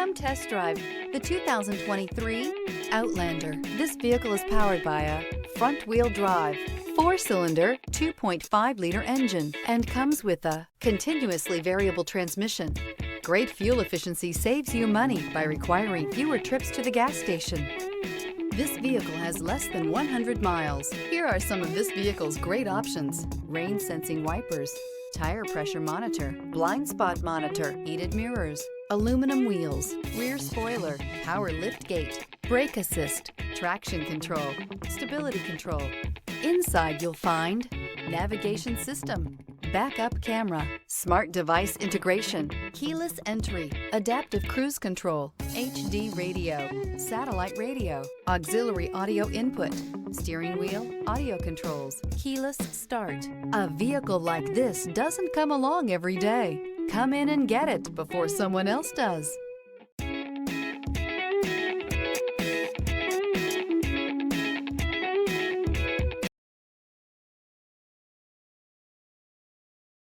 Come test drive the 2023 Outlander. This vehicle is powered by a front-wheel drive, 4-cylinder, 2.5-liter engine, and comes with a continuously variable transmission. Great fuel efficiency saves you money by requiring fewer trips to the gas station. This vehicle has less than 100 miles. Here are some of this vehicle's great options: rain sensing wipers, tire pressure monitor, blind spot monitor, heated mirrors, aluminum wheels, rear spoiler, power liftgate, brake assist, traction control, stability control. Inside you'll find navigation system, backup camera, smart device integration, keyless entry, adaptive cruise control, HD radio, satellite radio, auxiliary audio input, steering wheel audio controls, keyless start. A vehicle like this doesn't come along every day. Come in and get it before someone else does.